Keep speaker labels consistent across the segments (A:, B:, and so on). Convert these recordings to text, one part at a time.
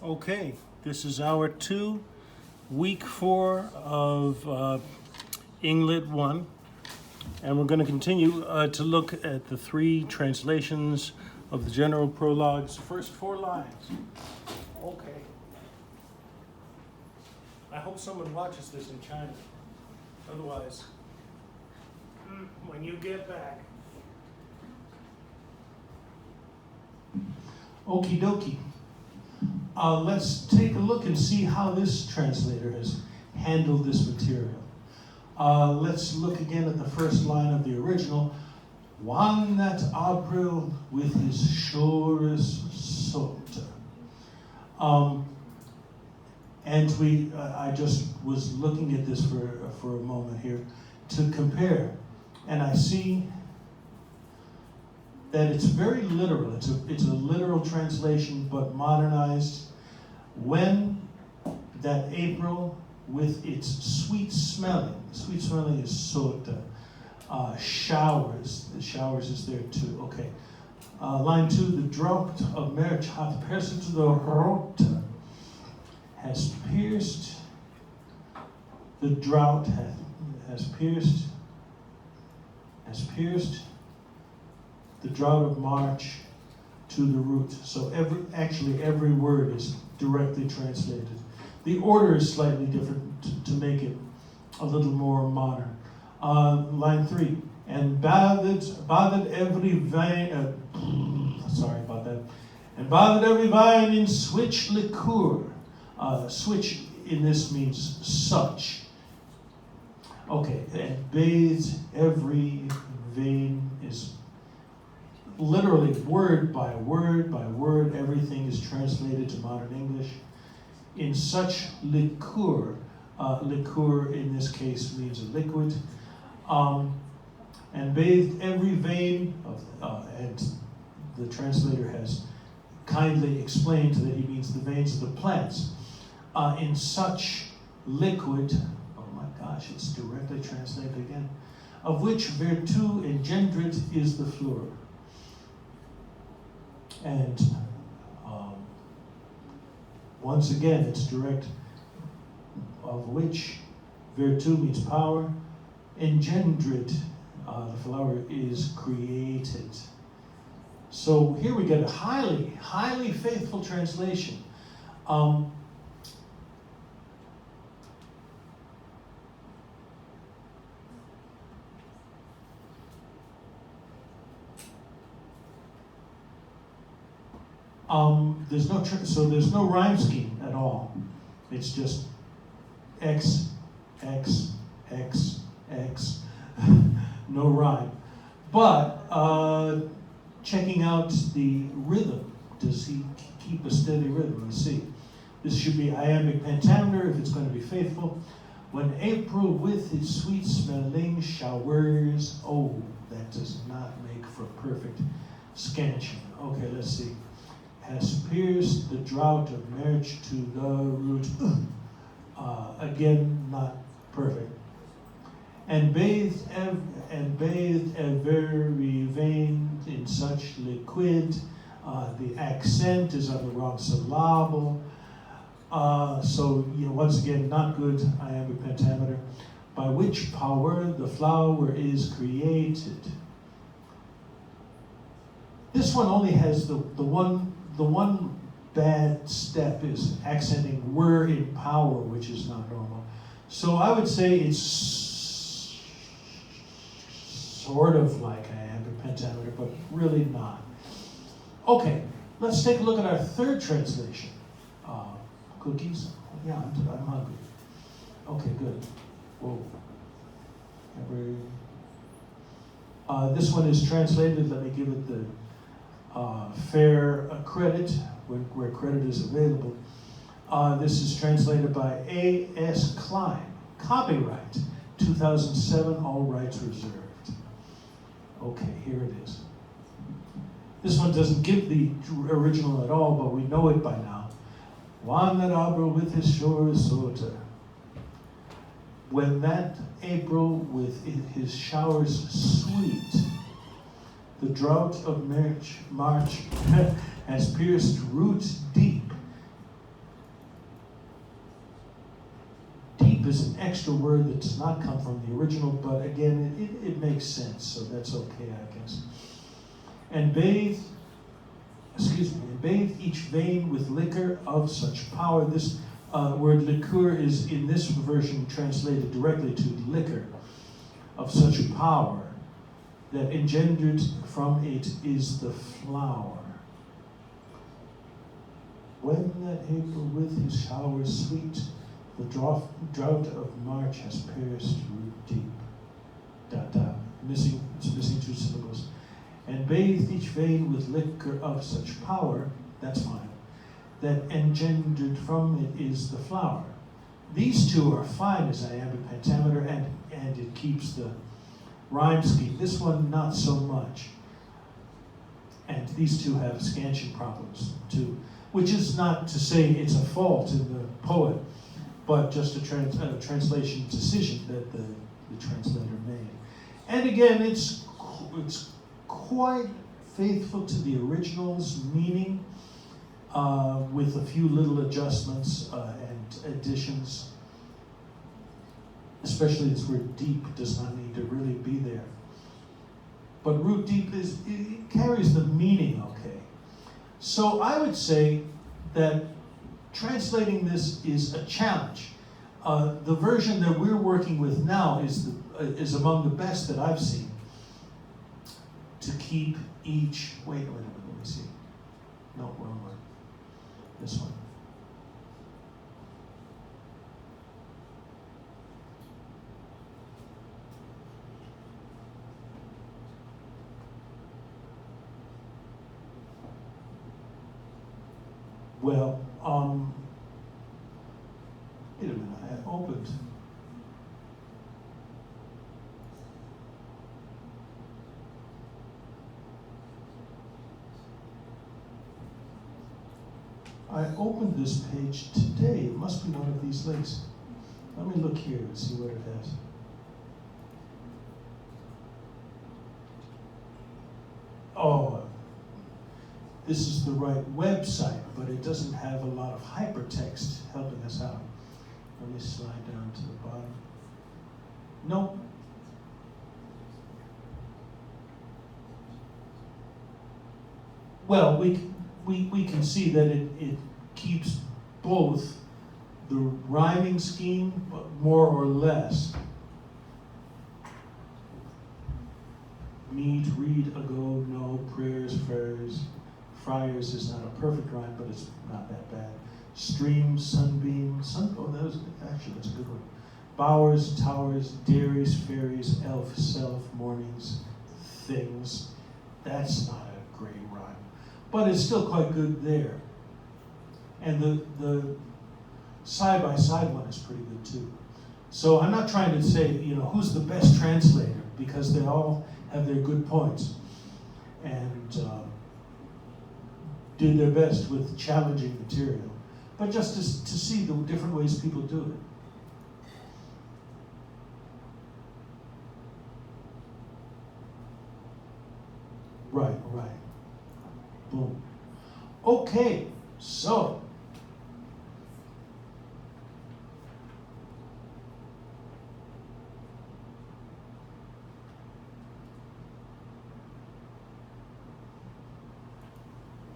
A: Okay, this is hour 2, week 4 of ENGLIT1, and we're going to continue to look at the 3 translations of the general prologue's first 4 lines. Okay. I hope someone watches this in China. Otherwise, when you get back. Okie dokie. Let's take a look and see how this translator has handled this material. Let's look again at the first line of the original. One that April with his shores sota. And I just was looking at this for a moment here to compare, and I see that it's very literal. It's a literal translation, but modernized. When that April with its sweet smelling is sota, showers. The showers is there too. Okay. Line 2, the drought of marriage hath pierced the rota, has pierced. The drought has pierced the drought of March to the root. So every word is directly translated. The order is slightly different to make it a little more modern. Line 3, and bathed every vine. Sorry about that. And bathed every vine in switch liqueur. Switch in this means such. Okay, and bathed every vein is literally word by word by word. Everything is translated to modern English. In such liqueur, liqueur in this case means a liquid, and bathed every vein of, and the translator has kindly explained that he means the veins of the plants. In such liquid, oh my gosh, it's directly translated again, of which virtue engendered is the fluor. And once again, it's direct, of which virtue means power, engendered, the flower is created. So here we get a highly, highly faithful translation. There's no rhyme scheme at all. It's just X, X, X, X, no rhyme. But checking out the rhythm, does he keep a steady rhythm? Let's see. This should be iambic pentameter if it's going to be faithful. When April with its sweet smelling showers, oh, that does not make for perfect scansion. Okay, let's see. Has pierced the drought of marriage to the root. Again, not perfect. And bathed every vein in such liquid. The accent is on the wrong syllable. So once again, not good iambic pentameter. By which power the flower is created. This one only has the one bad step is accenting were in power, which is not normal. So I would say it's sort of like iambic pentameter, but really not. Okay, let's take a look at our third translation. Cookies? Yeah, I'm hungry. Okay, good. Whoa. This one is translated, let me give it the fair credit, where credit is available. This is translated by A.S. Klein. Copyright 2007, all rights reserved. Okay, here it is. This one doesn't give the original at all, but we know it by now. One that April with his shores sota. When that April with his showers sweet, the drought of March has pierced roots deep is an extra word that does not come from the original, but again, it makes sense, so that's okay, I guess. And bathe each vein with liquor of such power. This word liqueur is in this version translated directly to liquor of such power that engendered from it is the flower. When that April with his showers sweet, the drought of March has pierced root deep. It's missing two syllables. And bathed each vein with liquor of such power, that's fine, that engendered from it is the flower. These two are fine as iambic pentameter, and it keeps the rhyme scheme. This one, not so much. And these two have scansion problems too, which is not to say it's a fault in the poet, but just a translation decision that the translator made. And again, it's quite faithful to the original's meaning, with a few little adjustments and additions. Especially this word deep does not need to really be there. But root deep it carries the meaning okay. So I would say that translating this is a challenge. The version that we're working with now is among the best that I've seen. To keep each, wait a minute, let me see. No, wrong one. This one. Well, wait a minute, I opened. I opened this page today. It must be one of these links. Let me look here and see what it has. Oh, this is the right website, but it doesn't have a lot of hypertext helping us out. Let me slide down to the bottom. Nope. Well, we can see that it keeps both the rhyming scheme, but more or less. Meet, read, ago, no, prayers, fairs. Friars is not a perfect rhyme, but it's not that bad. Stream, sunbeam, that's a good one. Bowers, towers, dairies, fairies, elf, self, mornings, things. That's not a great rhyme. But it's still quite good there. And the side-by-side one is pretty good too. So I'm not trying to say, who's the best translator, because they all have their good points. And did their best with challenging material. But just to see the different ways people do it. Right. Boom. Okay, so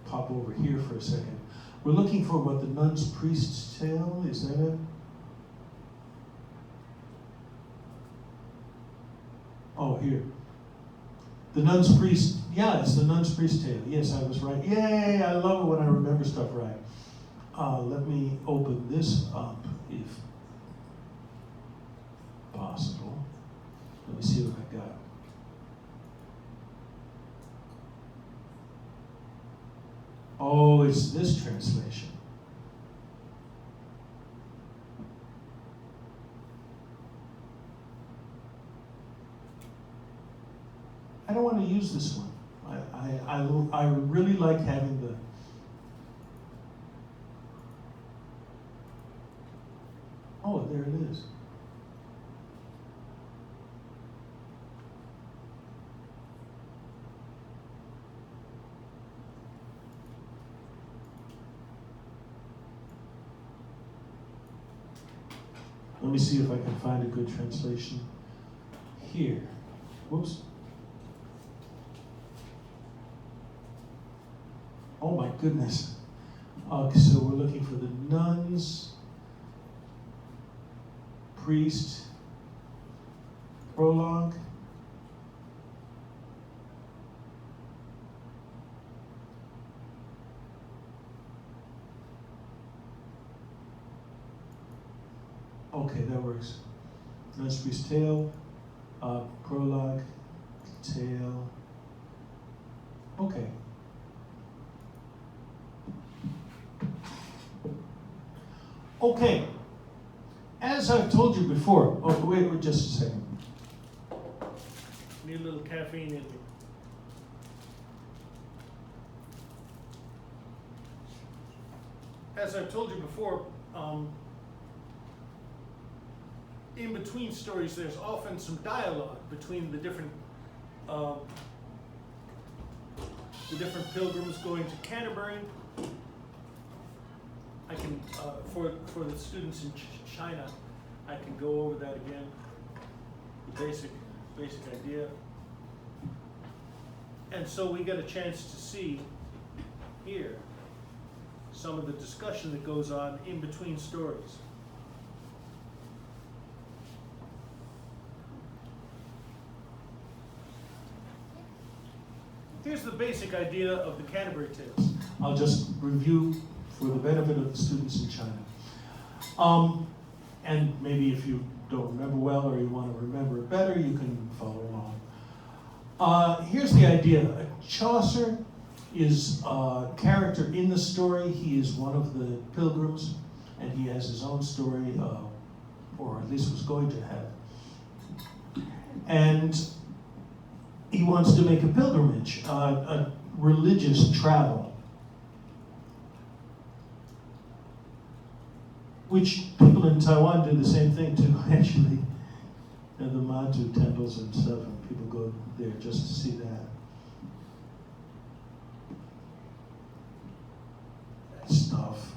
A: pop over here for a second. We're looking for what, the nun's priest's tale, is that it? Oh, here. The nun's priest, yeah, it's the nun's priest tale. Yes, I was right. Yay, I love it when I remember stuff right. Let me open this up, if possible. Let me see what I got. Oh, it's this translation. I don't want to use this one. I really like having the. Oh, there it is. Let me see if I can find a good translation here. Whoops. Oh my goodness. Okay, so we're looking for the nuns, priest, prologue. Okay, that works. Nuns, priest, tale, prologue, tale. Okay. Okay, as I've told you before, wait just a second. Need a little caffeine in me. As I've told you before, in between stories, there's often some dialogue between the different pilgrims going to Canterbury. I can, for the students in China, I can go over that again, the basic idea. And so we get a chance to see here some of the discussion that goes on in between stories. Here's the basic idea of the Canterbury Tales. I'll just review for the benefit of the students in China. And maybe if you don't remember well or you want to remember it better, you can follow along. Here's the idea. Chaucer is a character in the story. He is one of the pilgrims, and he has his own story, or at least was going to have. And he wants to make a pilgrimage, a religious travel, which people in Taiwan do the same thing too, actually. And the Manchu temples and stuff, and people go there just to see that. That stuff.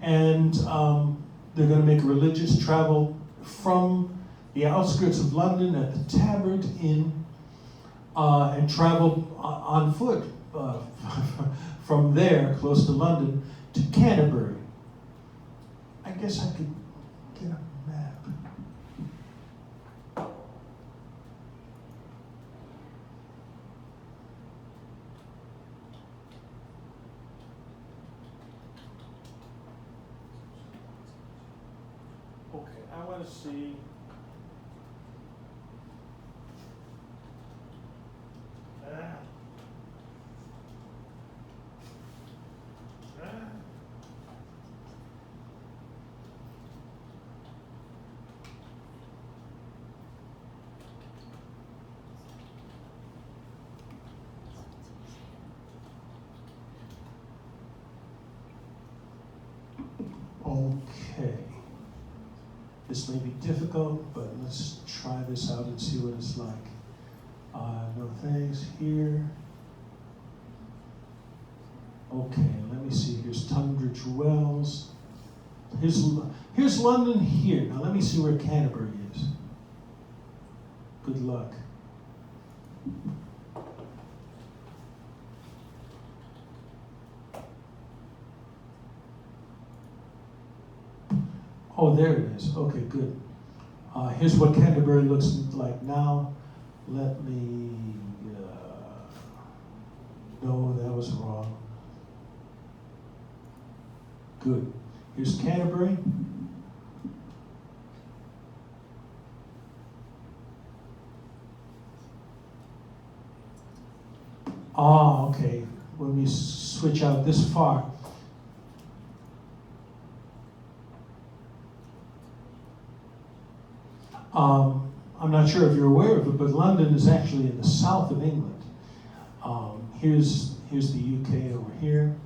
A: And they're going to make a religious travel from the outskirts of London at the Tabard Inn, and travel on foot from there, close to London, to Canterbury. I guess I could get a map. Okay, I want to see. Okay. This may be difficult, but let's try this out and see what it's like. No thanks, here. Okay, let me see, here's Tunbridge Wells. Here's London here. Now let me see where Canterbury is. Good luck. Oh, there it is. Okay, good. Here's what Canterbury looks like now. Let me, no, that was wrong. Good. Here's Canterbury. Ah, okay. When we switch out this far. I'm not sure if you're aware of it, but London is actually in the south of England. Here's the UK over here.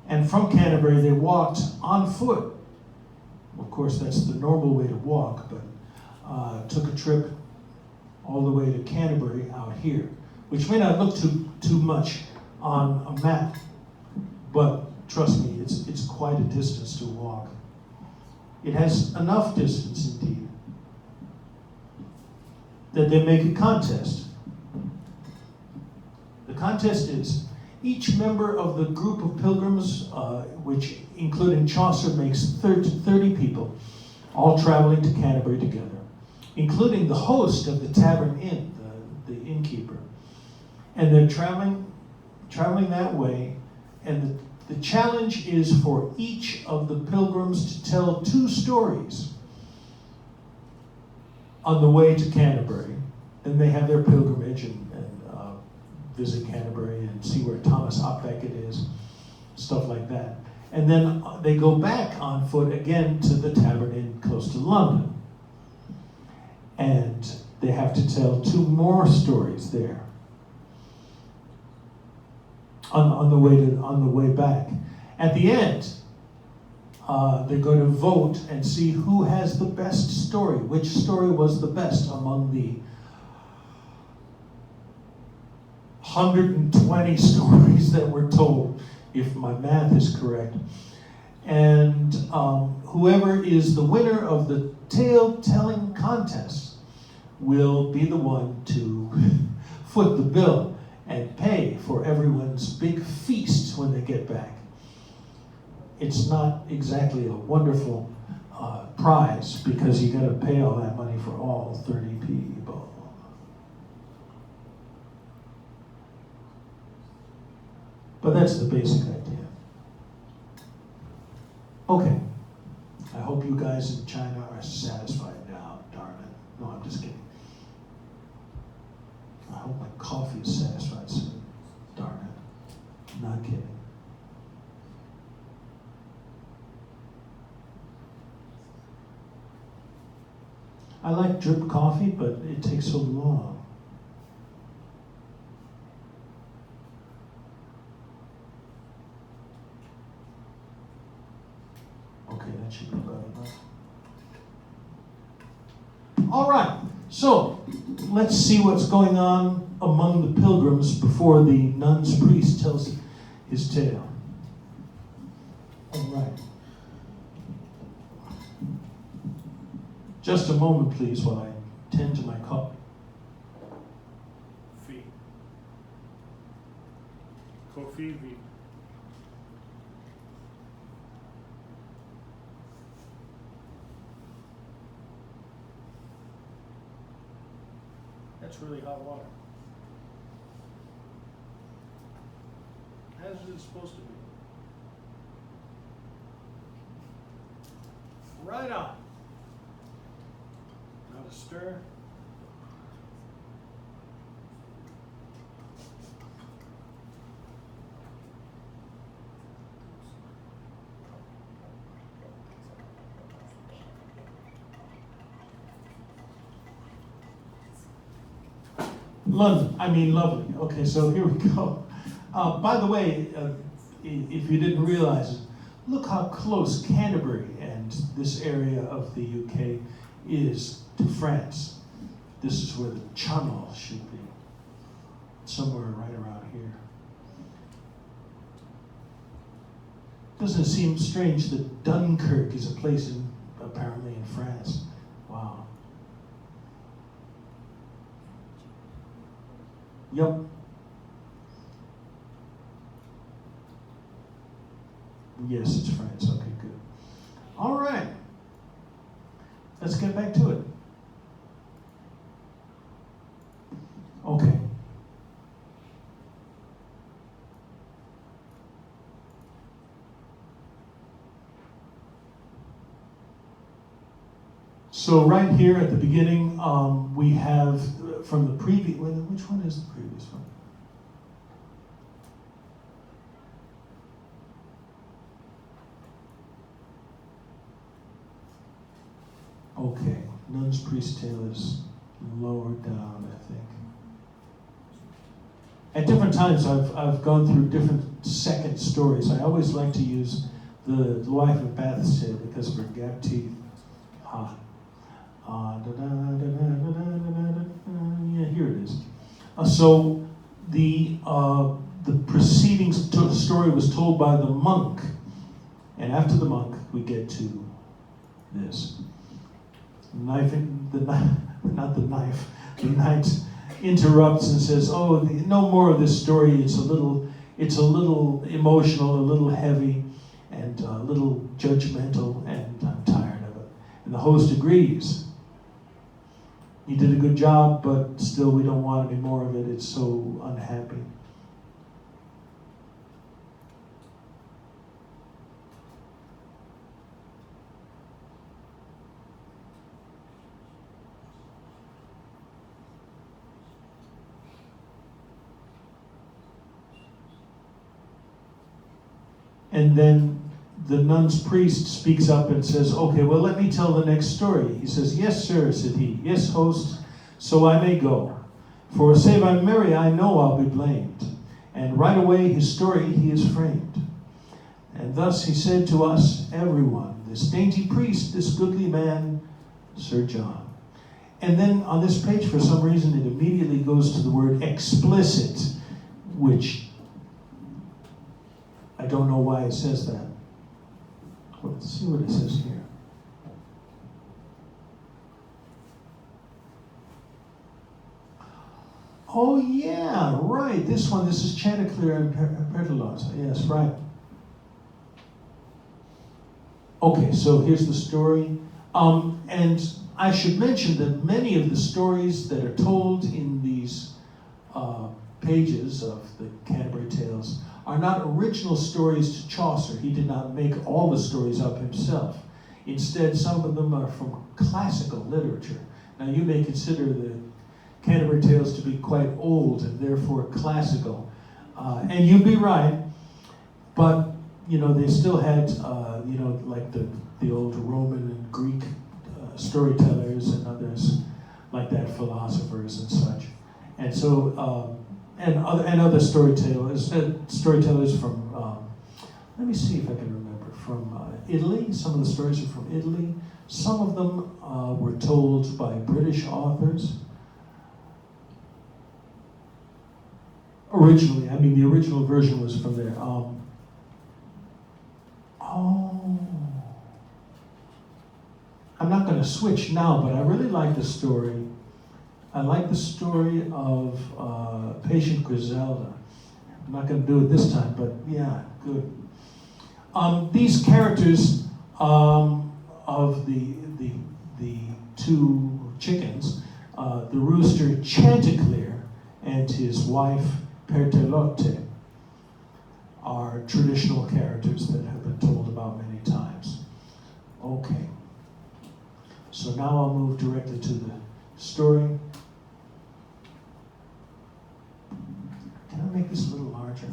A: And from Canterbury, they walked on foot. Of course, that's the normal way to walk, but took a trip all the way to Canterbury out here, which may not look too much on a map, But trust me, it's quite a distance to walk. It has enough distance, indeed, that they make a contest. The contest is each member of the group of pilgrims, which including Chaucer makes 30 people, all traveling to Canterbury together, including the host of the tavern inn, the innkeeper. And they're traveling that way, and the challenge is for each of the pilgrims to tell 2 stories on the way to Canterbury. Then they have their pilgrimage and visit Canterbury and see where Thomas Ap Becket is, stuff like that. And then they go back on foot again to the tavern inn close to London. And they have to tell 2 more stories there on the way back. At the end, they're going to vote and see who has the best story, which story was the best among the 120 stories that were told, if my math is correct. And whoever is the winner of the tale-telling contest will be the one to foot the bill and pay for everyone's big feast when they get back. It's not exactly a wonderful prize, because you got to pay all that money for all 30 people. But that's the basic idea. Okay. I hope you guys in China are satisfied now, darn it. No, I'm just kidding. I hope my coffee is satisfied soon. Darn it. I'm not kidding. I like drip coffee, but it takes so long. Okay, that should be about enough. All right, so let's see what's going on among the pilgrims before the nun's priest tells his tale. All right. Just a moment, please, while I tend to my coffee.
B: Coffee. That's really hot water. As it's supposed to be. Right on. Now to stir.
A: Lovely. Okay, so here we go. By the way, if you didn't realize it, look how close Canterbury and this area of the UK is to France. This is where the Channel should be, somewhere right around here. Doesn't it seem strange that Dunkirk is a place apparently in France? Wow. Yep. Yes, it's France. Okay, good. All right. Let's get back to it. Okay. So right here at the beginning, we have from the previous, which one is the previous one? Okay, Nun's Priest Tale is lower down, I think. At different times, I've gone through different second stories. I always like to use the Wife of Bath's Tale because of her gap teeth. Yeah, here it is. So the the preceding story was told by the monk. And after the monk, we get to this. The knight interrupts and says, "Oh, no more of this story. It's a little emotional, a little heavy, and a little judgmental, and I'm tired of it." And the host agrees. "You did a good job, but still we don't want any more of it. It's so unhappy." And then the nun's priest speaks up and says, "Okay, well, let me tell the next story." He says, "Yes, sir," said he. "Yes, host, so I may go. For save I'm merry, I know I'll be blamed." And right away his story he is framed. "And thus he said to us, everyone, this dainty priest, this goodly man, Sir John." And then on this page, for some reason, it immediately goes to the word explicit, which I don't know why it says that. Let's see what it says here. Oh yeah, right. This is Chanticleer and Pertelote. Yes, right. Okay, so here's the story. And I should mention that many of the stories that are told in these pages of the Canterbury Tales are not original stories to Chaucer. He did not make all the stories up himself. Instead, some of them are from classical literature. Now, you may consider the Canterbury Tales to be quite old and therefore classical. And you'd be right, but, they still had, like the old Roman and Greek storytellers and others like that, philosophers and such. And so, and other storytellers from, let me see if I can remember, from Italy. Some of the stories are from Italy. Some of them were told by British authors. Originally, the original version was from there. I'm not going to switch now, but I really like the story. I like the story of Patient Griselda. I'm not going to do it this time, but yeah, good. These characters of the two chickens, the rooster Chanticleer and his wife Pertelote, are traditional characters that have been told about many times. Okay. So now I'll move directly to the story. Can I make this a little larger?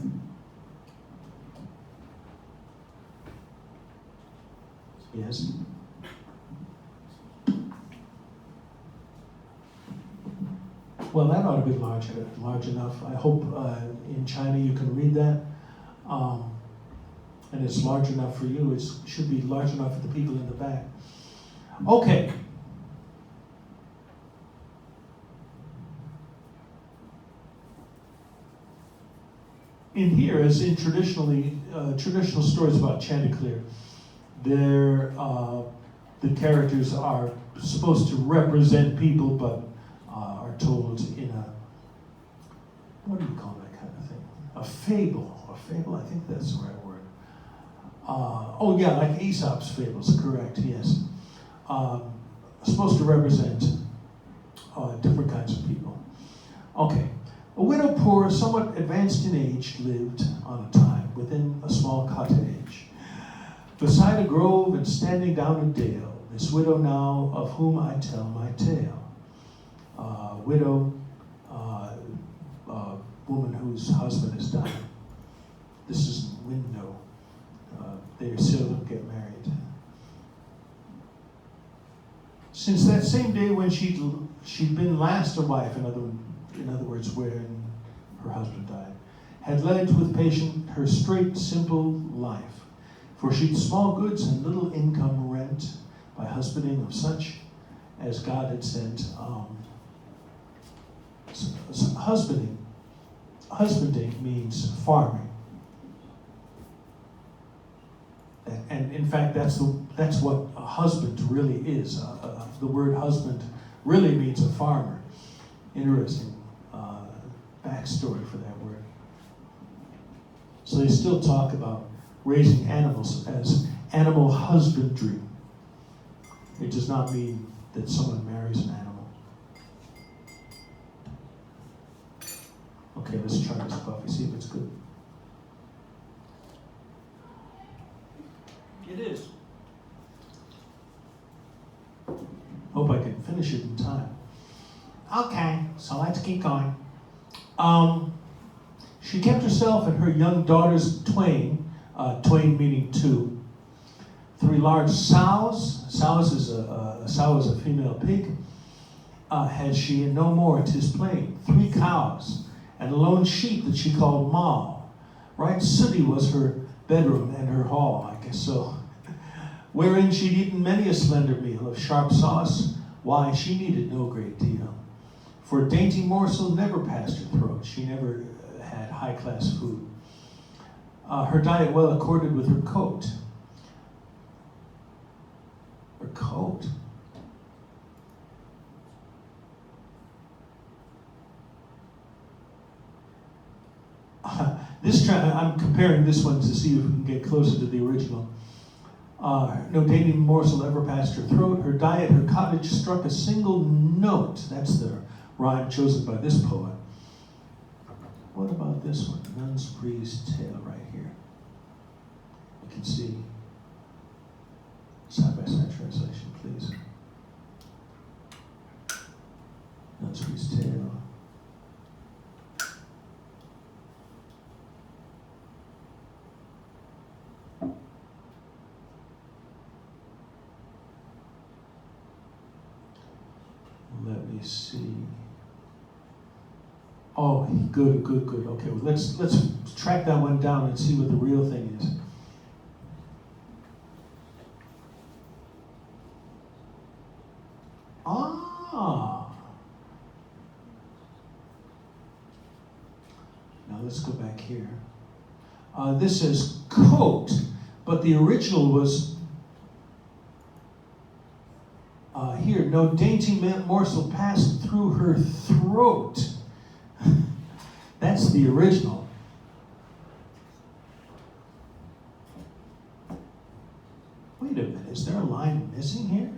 A: Yes. Well, that ought to be large enough. I hope in China you can read that. And it's large enough for you. It should be large enough for the people in the back. Okay. In here, as in traditional stories about Chanticleer, the characters are supposed to represent people, but are told in a, what do you call that kind of thing? A fable. A fable, I think that's the right word. Like Aesop's fables, correct, yes. Supposed to represent different kinds of people. Okay. A widow poor, somewhat advanced in age, lived on a time within a small cottage, beside a grove and standing down a dale. This widow now, of whom I tell my tale. Widow, woman whose husband has died. This is window. They still don't get married. Since that same day when she'd been last a wife, in other words, when her husband died, had led with patient her straight, simple life. For she'd small goods and little income rent by husbanding of such as God had sent. Husbanding husbanding means farming. And in fact, that's what a husband really is. The word husband really means a farmer. Interesting backstory for that word. So they still talk about raising animals as animal husbandry. It does not mean that someone marries an animal. Okay, let's try this coffee, see if it's good.
B: It is.
A: Hope I can finish it in time. Okay, so let's keep going. She kept herself and her young daughters twain, twain meaning two, 3 large sows. A sow is a female pig. Had she, and no more, 'tis plain, 3 cows, and a lone sheep that she called Moll. Right sooty was her bedroom and her hall, I guess so. Wherein she'd eaten many a slender meal of sharp sauce. Why, she needed no great deal. For a dainty morsel never passed her throat. She never had high-class food. Her diet well accorded with her coat. Her coat? I'm comparing this one to see if we can get closer to the original. No dainty morsel ever passed her throat. Her diet, her cottage struck a single note. That's the rhyme chosen by this poet. What about this one? Nun's Breeze Tale right here. You can see side-by-side translation, please. Nun's Breeze Tale. Let me see. Oh, good. Okay, well, let's track that one down and see what the real thing is. Now let's go back here. This says coat, but the original was here. No dainty morsel passed through her throat. That's the original. Wait a minute, is there a line missing here?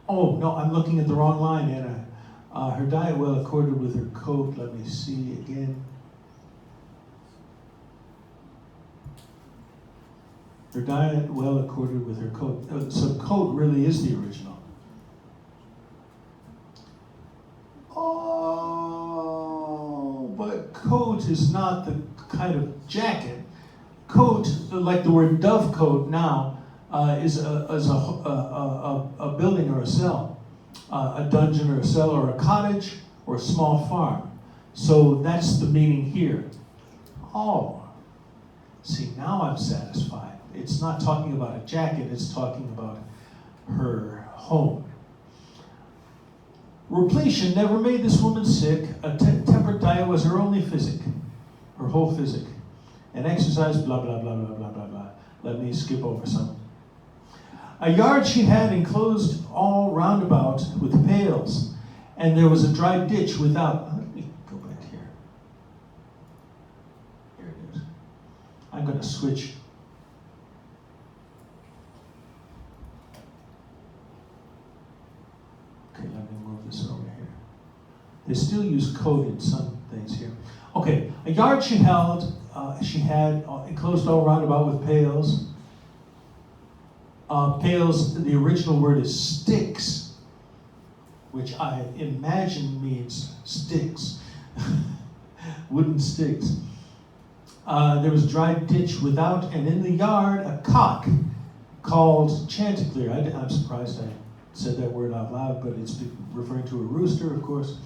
A: Oh, no, I'm looking at the wrong line, Anna. Her diet well accorded with her coat. Let me see again. Her diet well accorded with her coat. So coat really is the original. Oh, but coat is not the kind of jacket. Coat, like the word dovecote now, is a building or a cell, a dungeon or a cell or a cottage or a small farm. So that's the meaning here. Oh, see, now I'm satisfied. It's not talking about a jacket, it's talking about her home. Repletion never made this woman sick. A temperate diet was her only physic, her whole physic. And exercise, blah, blah, blah, blah, blah, blah, blah. Let me skip over some. A yard she had enclosed all round about with pails, and there was a dry ditch without. Let me go back here. Here it is. I'm going to switch. Okay, let me move this over here. They still use code in some things here. Okay, a yard she had enclosed all round about with pails. Pails, the original word is sticks, which I imagine means sticks, wooden sticks. There was a dry ditch without, and in the yard, a cock called Chanticleer. I'm surprised I said that word out loud, but it's referring to a rooster, of course.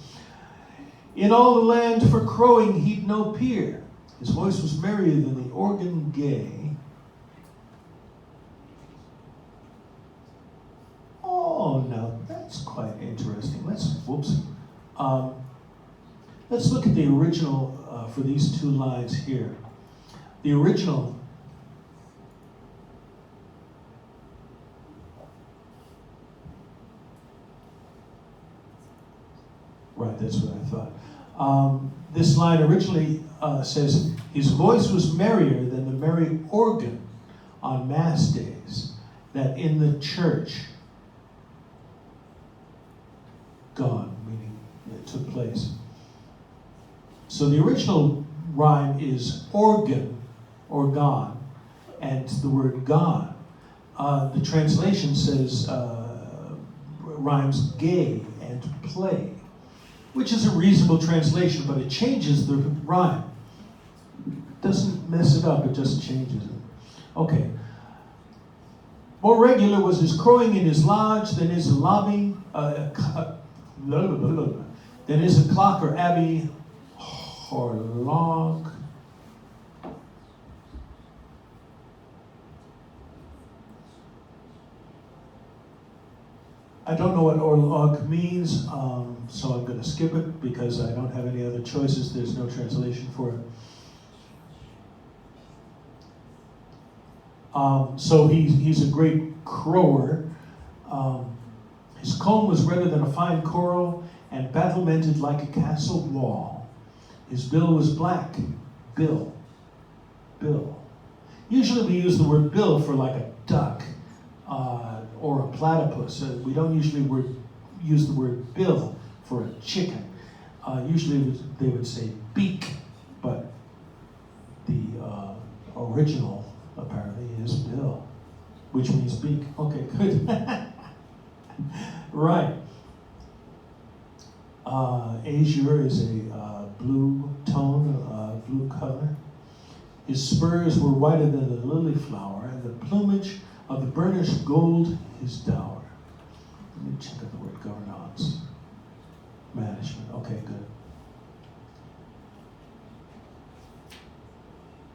A: In all the land for crowing he'd no peer. His voice was merrier than the organ gay. Oh, now that's quite interesting. Let's look at the original for these two lines here. The original right, that's what I thought. This line originally says, his voice was merrier than the merry organ on Mass days, that in the church gone, meaning it took place. So the original rhyme is organ, or gone, and the word gone. The translation says, rhymes gay and play, which is a reasonable translation, but it changes the rhyme. Doesn't mess it up, it just changes it. Okay. More regular was his crowing in his lodge than his lobby, than is a clock or abbey or log. I don't know what orlog means, so I'm going to skip it because I don't have any other choices. There's no translation for it. So he's a great crower. His comb was redder than a fine coral and battlemented like a castle wall. His bill was black. Bill. Usually we use the word bill for like a duck or a platypus. We don't usually use the word bill for a chicken. Usually they would say beak, but the original apparently is bill, which means beak. Okay, good. Right. Azure is a blue tone, blue color. His spurs were whiter than the lily flower, and the plumage of the burnished gold his dower. Let me check out the word governance. Management. Okay, good.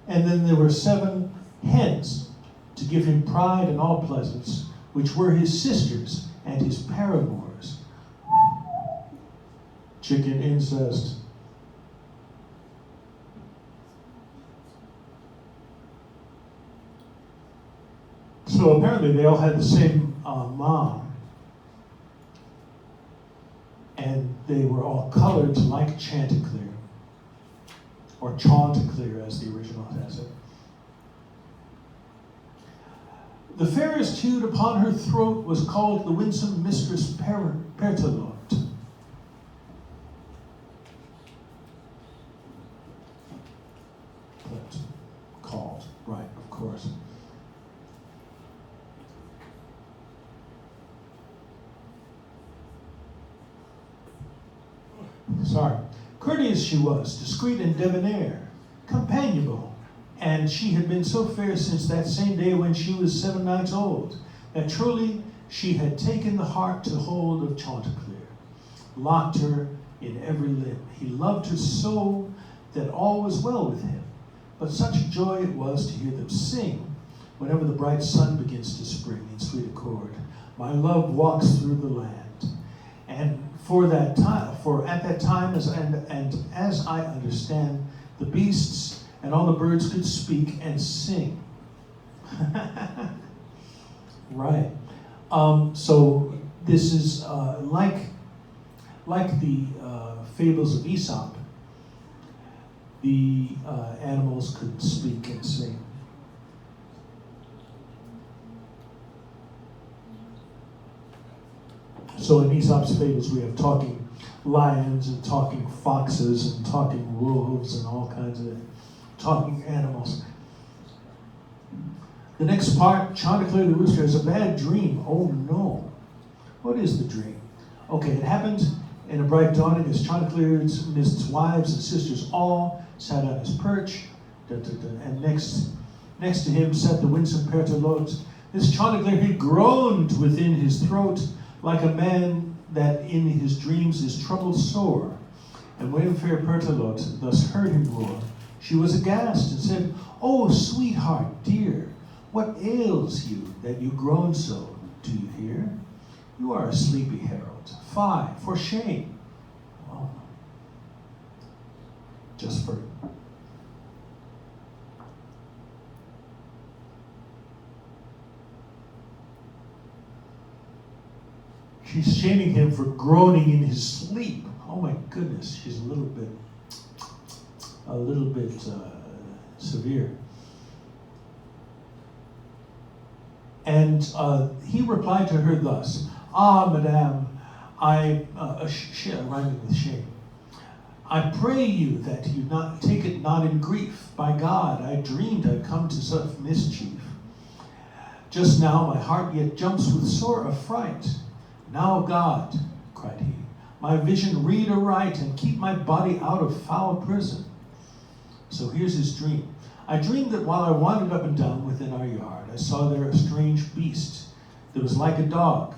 A: And then there were 7 hens to give him pride and all pleasance, which were his sisters and his paramours. Chicken incest. So apparently they all had the same mom, and they were all colored like Chanticleer, or Chanticleer as the original has it. The fairest hued upon her throat was called the winsome mistress Pertelote. Called, right, of course. Sorry. Courteous she was, discreet and debonair, companionable, and she had been so fair since that same day when she was 7 nights old, that truly she had taken the heart to hold of Chanticleer, locked her in every limb. He loved her so that all was well with him, but such joy it was to hear them sing whenever the bright sun begins to spring in sweet accord. My love walks through the land. And at that time, as I understand, the beasts and all the birds could speak and sing. Right. So this is like the fables of Aesop. The animals could speak and sing. So in Aesop's fables, we have talking lions and talking foxes and talking wolves and all kinds of talking animals. The next part, Chanticleer the rooster has a bad dream. Oh no. What is the dream? Okay, it happened in a bright dawning as Chanticleer's wives and sisters all sat on his perch, and next to him sat the winsome Pertelote. This Chanticleer, he groaned within his throat, like a man that in his dreams is troubled sore. And when fair Pertelote thus heard him roar, she was aghast and said, "Oh, sweetheart dear, what ails you that you groan so? Do you hear? You are a sleepy herald. Fie, for shame." Oh. just for she's shaming him for groaning in his sleep. Oh my goodness, she's a little bit severe. And he replied to her thus, "Ah, madame, rhyming with shame. I pray you that you not take it not in grief. By God, I dreamed I'd come to such mischief. Just now my heart yet jumps with sore affright. Now, God," cried he, "my vision read aright, and keep my body out of foul prison." So here's his dream. "I dreamed that while I wandered up and down within our yard, I saw there a strange beast that was like a dog,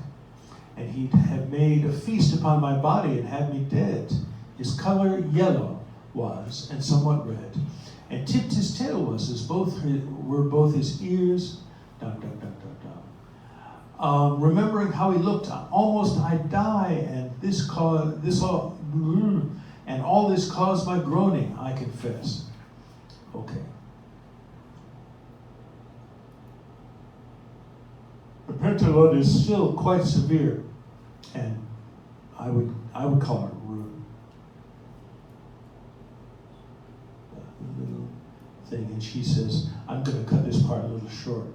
A: and he had made a feast upon my body and had me dead. His color yellow was, and somewhat red, and tipped his tail was, as both his ears, dum, dum, dum, dum, dum. Remembering how he looked, almost I die, and all this caused my groaning, I confess." Okay. The Pertelote is still quite severe, and I would call it rude. A little thing, and she says, I'm going to cut this part a little short.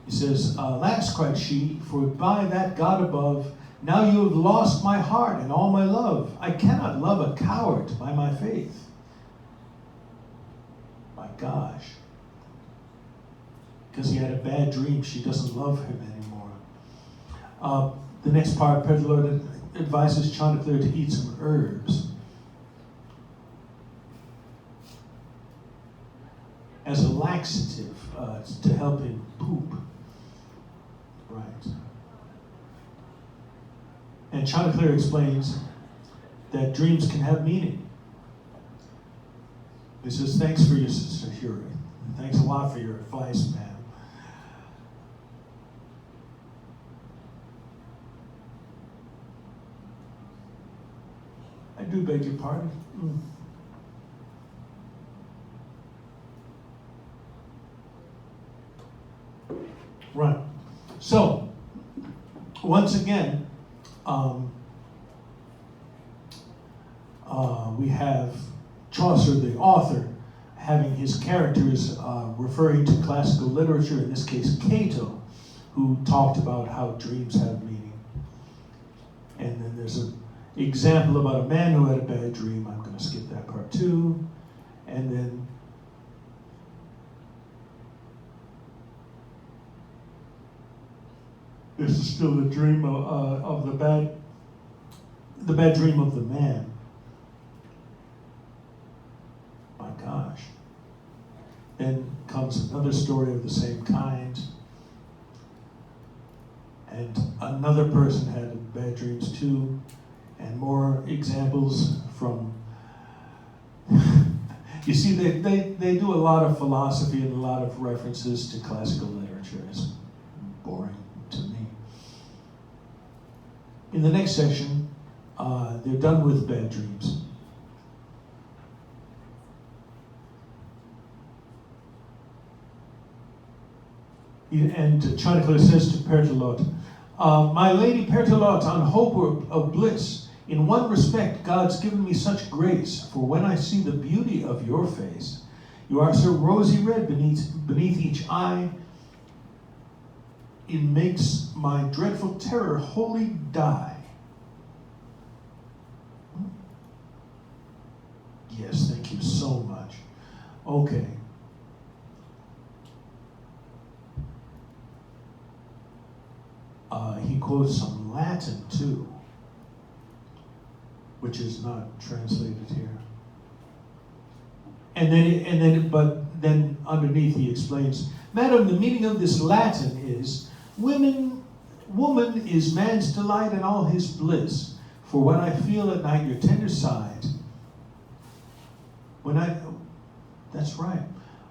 A: He says, "Alas," cried she, "for by that God above, now you have lost my heart and all my love. I cannot love a coward by my faith." My gosh. Because he had a bad dream, she doesn't love him anymore. The next part, Pertelote advises Chanticleer to eat some herbs as a laxative to help him poop. Right. And Chanticleer explains that dreams can have meaning. He says, "Thanks for your sincerity. Thanks a lot for your advice, ma'am." I do beg your pardon. Right. So, once again, we have Chaucer, the author, having his characters referring to classical literature, in this case Cato, who talked about how dreams have meaning. And then there's an example about a man who had a bad dream. I'm going to skip that part too. And then this is still the dream of the bad dream of the man. My gosh. Then comes another story of the same kind. And another person had bad dreams too. And more examples from, you see, they do a lot of philosophy and a lot of references to classical literature. It's boring to me. In the next section, they're done with bad dreams. And Chanticleer says to Pertelote, "My lady Pertelote, on hope of bliss, in one respect God's given me such grace, for when I see the beauty of your face, you are so rosy red beneath each eye, it makes my dreadful terror wholly die." Yes, thank you so much. Okay. He quotes some Latin too, which is not translated here. But then underneath he explains, "Madam, the meaning of this Latin is, woman is man's delight and all his bliss. For when I feel at night your tender side, that's right.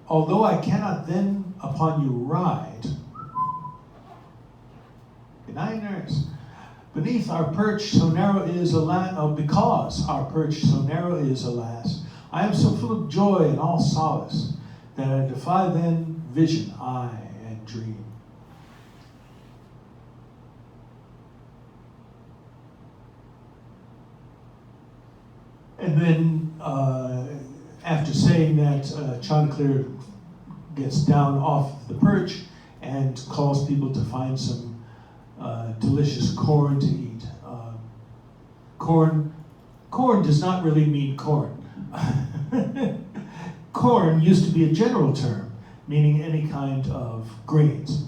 A: Although I cannot then upon you ride." Good night, nurse. Beneath our perch so narrow is, because our perch so narrow is, alas, I am so full of joy and all solace, that I defy then vision, eye, and dream. And then, after saying that, Chanticleer gets down off the perch and calls people to find some delicious corn to eat. Corn does not really mean corn. Corn used to be a general term, meaning any kind of grains.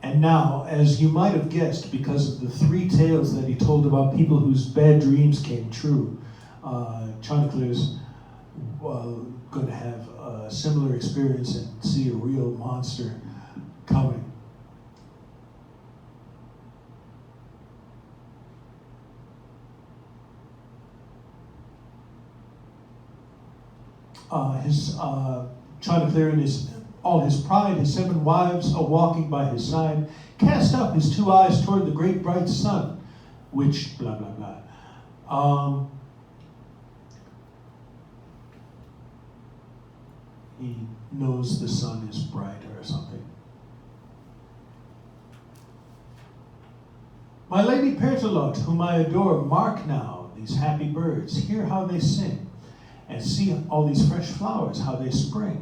A: And now, as you might have guessed, because of the 3 tales that he told about people whose bad dreams came true, Chanticleer's going to have a similar experience and see a real monster coming. Chanticleer and all his pride, his 7 wives, walking by his side, cast up his 2 eyes toward the great bright sun, which blah, blah, blah. He knows the sun is bright or something. My lady Pertelote, whom I adore, mark now these happy birds, hear how they sing, and see all these fresh flowers, how they spring.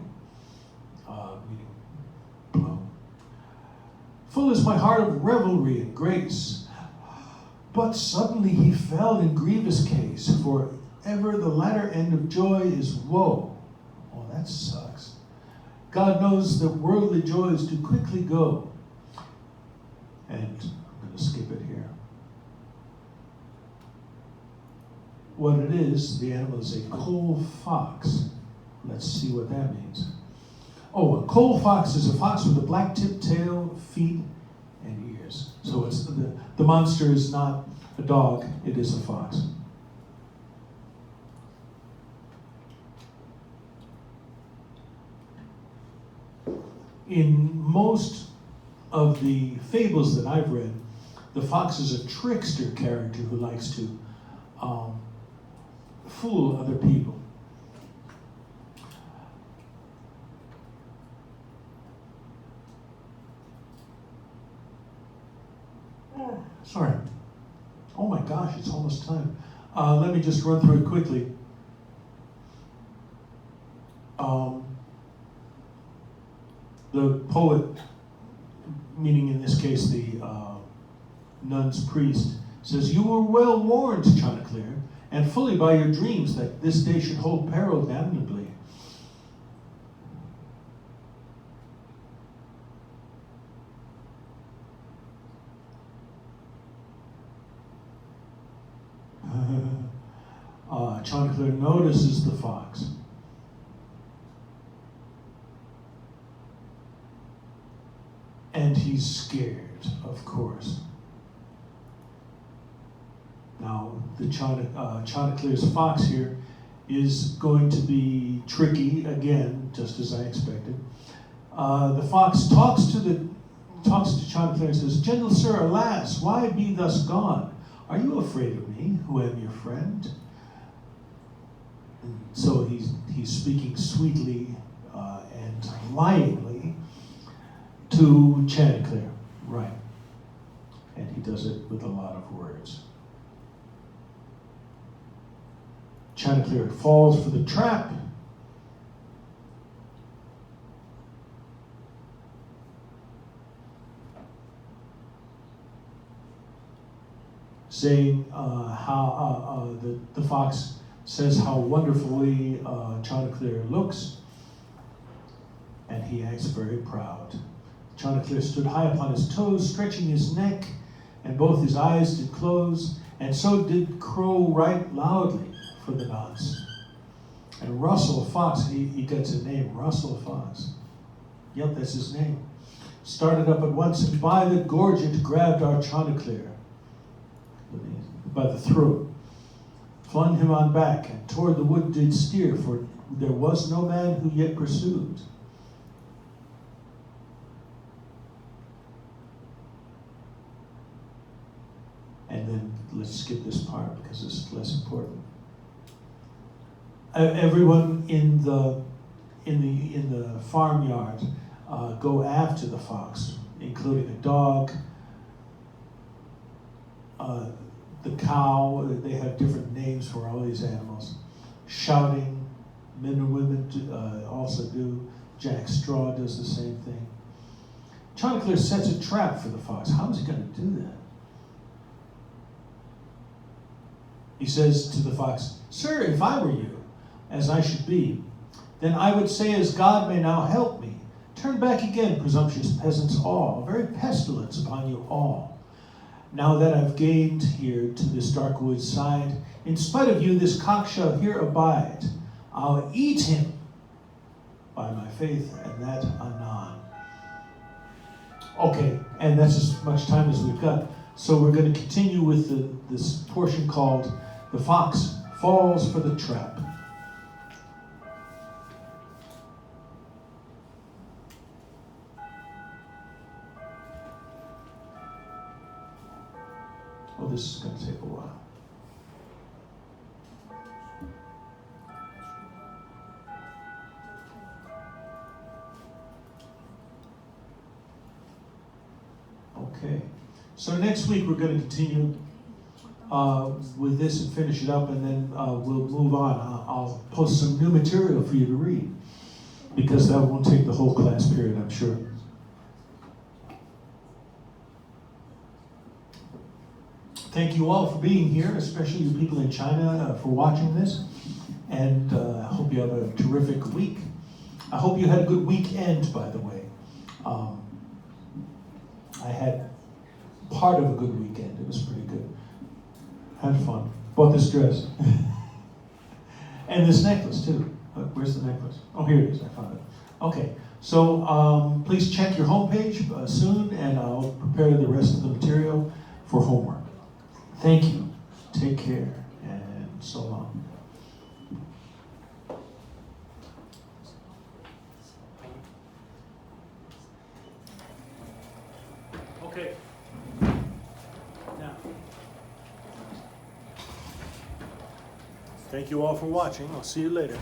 A: Full is my heart of revelry and grace. But suddenly he fell in grievous case, for ever the latter end of joy is woe. Oh, that sucks. God knows that worldly joys do quickly go. And I'm going to skip it here. What it is, the animal is a coal fox. Let's see what that means. Oh, a coal fox is a fox with a black-tipped tail, feet, and ears. So it's the monster is not a dog, it is a fox. In most of the fables that I've read, the fox is a trickster character who likes to fool other people. Sorry. Oh my gosh, it's almost time. Let me just run through it quickly. The poet, meaning in this case the nun's priest, says, "You were well warned, Chanticleer, and fully by your dreams that this day should hold peril damnably." Chanticleer notices the fox. And he's scared, of course. Now, the Chanticleer's fox here is going to be tricky again, just as I expected. The fox talks to Chanticleer and says, "Gentle sir, alas, why be thus gone? Are you afraid of me, who am your friend?" And so he's speaking sweetly and lyingly to Chanticleer, right? And he does it with a lot of words. Chanticleer falls for the trap. Saying how the fox says how wonderfully Chanticleer looks, and he acts very proud. Chanticleer stood high upon his toes, stretching his neck, and both his eyes did close, and so did crow right loudly for the nonce. And Russell Fox, he gets a name, Russell Fox. Yep, that's his name. Started up at once, and by the gorget grabbed our Chanticleer by the throat. flung him on back, and toward the wood did steer, for there was no man who yet pursued. And then let's skip this part because it's less important. Everyone in the farmyard go after the fox, including a dog, the cow. They have different names for all these animals. Shouting, men and women also do. Jack Straw does the same thing. Chanticleer sets a trap for the fox. How is he going to do that? He says to the fox, "Sir, if I were you, as I should be, then I would say, as God may now help me, turn back again, presumptuous peasants all, a very pestilence upon you all. Now that I've gained here to this dark wood's side, in spite of you, this cock shall here abide. I'll eat him by my faith, and that anon." Okay, and that's as much time as we've got. So we're going to continue with this portion called "The Fox Falls for the Trap." Oh, this is going to take a while. Okay, so next week we're going to continue with this and finish it up, and then we'll move on. I'll post some new material for you to read, because that won't take the whole class period, I'm sure. Thank you all for being here, especially you people in China for watching this, and I hope you have a terrific week. I hope you had a good weekend, by the way. I had part of a good weekend. It was pretty good. Had fun. Bought this dress. And this necklace, too. Where's the necklace? Oh, here it is. I found it. Okay. So please check your homepage soon, and I'll prepare the rest of the material for homework. Thank you. Take care, and so long.
B: Okay. Now. Thank you all for watching. I'll see you later.